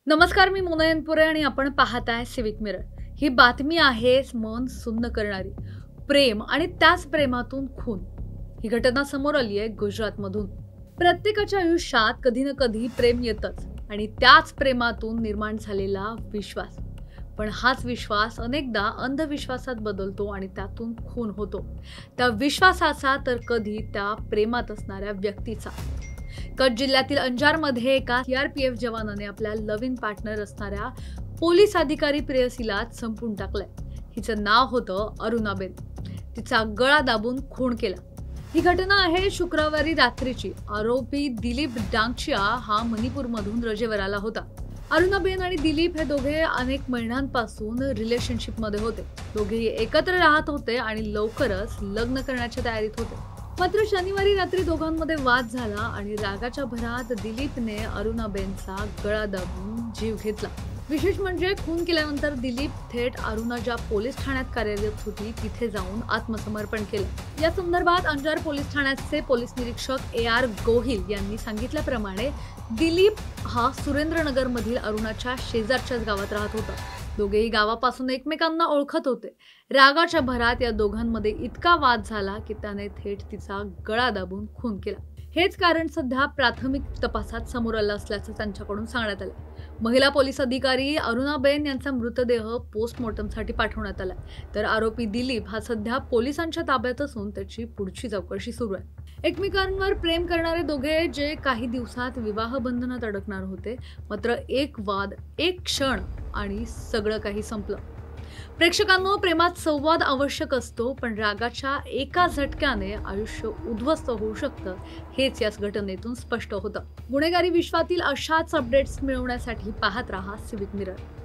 नमस्कार, मी मोना यनपुरे आणि आपण पाहताय सिविक मिरर। ही बातमी आहे मन सुन्न करणारी। प्रेम आणि त्याच प्रेमातून खून। ही घटना समोर आली आहे गुजरातमधून। प्रत्येकाच्या आयुष्यात कधी ना कधी प्रेम येतच आणि त्याच प्रेमातून निर्माण झालेला विश्वास। पण हाच विश्वास अनेकदा अंधविश्वासात बदलतो आणि त्यातून खून होतो। त्या विश्वासाचा तर कधी त्या प्रेमात असणाऱ्या व्यक्तीचा। कच्छ जिल्ह्यातील अंजारमध्ये एका सीआरपीएफ जवानाने आपल्या लव्ह इन पार्टनर असणाऱ्या पोलीस अधिकारी प्रेयसीला संपून टाकलंय। हिचं नाव होतं अरुणाबेन। तिचा गळा दाबून खून केला। ही घटना आहे शुक्रवारी रात्रीची। आरोपी दिलीप डांगचिया हा मणिपूरमधून रजेवर आला होता। अरुणाबेन आणि दिलीप हे दोघे अनेक महिन्यांपासून रिलेशनशिपमध्ये होते। दोघेही एकत्र राहत होते आणि लवकरच लग्न करण्याच्या तयारीत होते। मात्र शनिवारी रात्री दोघांमध्ये वाद झाला आणि रागाच्या भरात दिलीपने अरुणाबेनचा गळा दाबून जीव घेतला। विशेष म्हणजे खून केल्यानंतर दिलीप थेट अरुणा ज्या पोलीस ठाण्यात कार्यरत होती तिथे जाऊन आत्मसमर्पण केलं। या संदर्भात अंजार पोलीस ठाण्याचे पोलीस निरीक्षक AR गोहिल यांनी सांगितल्याप्रमाणे दिलीप हा सुरेंद्रनगर मधील अरुणाच्या शेजारच्याच गावात राहत होता। दोघेही गावापासून एकमेकांना ओळखत होते। रागाच्या भरात या दोघांमध्ये इतका वाद झाला की त्याने थेट तिचा गळा दाबून खून केला। हेच कारण सध्या प्राथमिक तपासात समोर आलं असल्याचं त्यांच्याकडून सांगण्यात आलं। महिला पोलीस अधिकारी अरुणाबेन यांचा मृतदेह पोस्टमॉर्टमसाठी पाठवण्यात आला, तर आरोपी दिलीप हा सध्या पोलिसांच्या ताब्यात असून त्याची पुढची चौकशी सुरू आहे। एकमेकांवर प्रेम करणारे दोघे जे काही दिवसात विवाह बंधनात अडकणार होते, मात्र एक वाद, एक क्षण आणि सगळं काही संपलं। प्रेक्षकांनो, प्रेमात संवाद आवश्यक असतो, पण रागाच्या एका झटक्याने आयुष्य उद्ध्वस्त होऊ शकतं, हेच या घटनेतून स्पष्ट होतं। गुन्हेगारी विश्वातील अशाच अपडेट्स मिळवण्यासाठी पाहत रहा सिविक मिरर।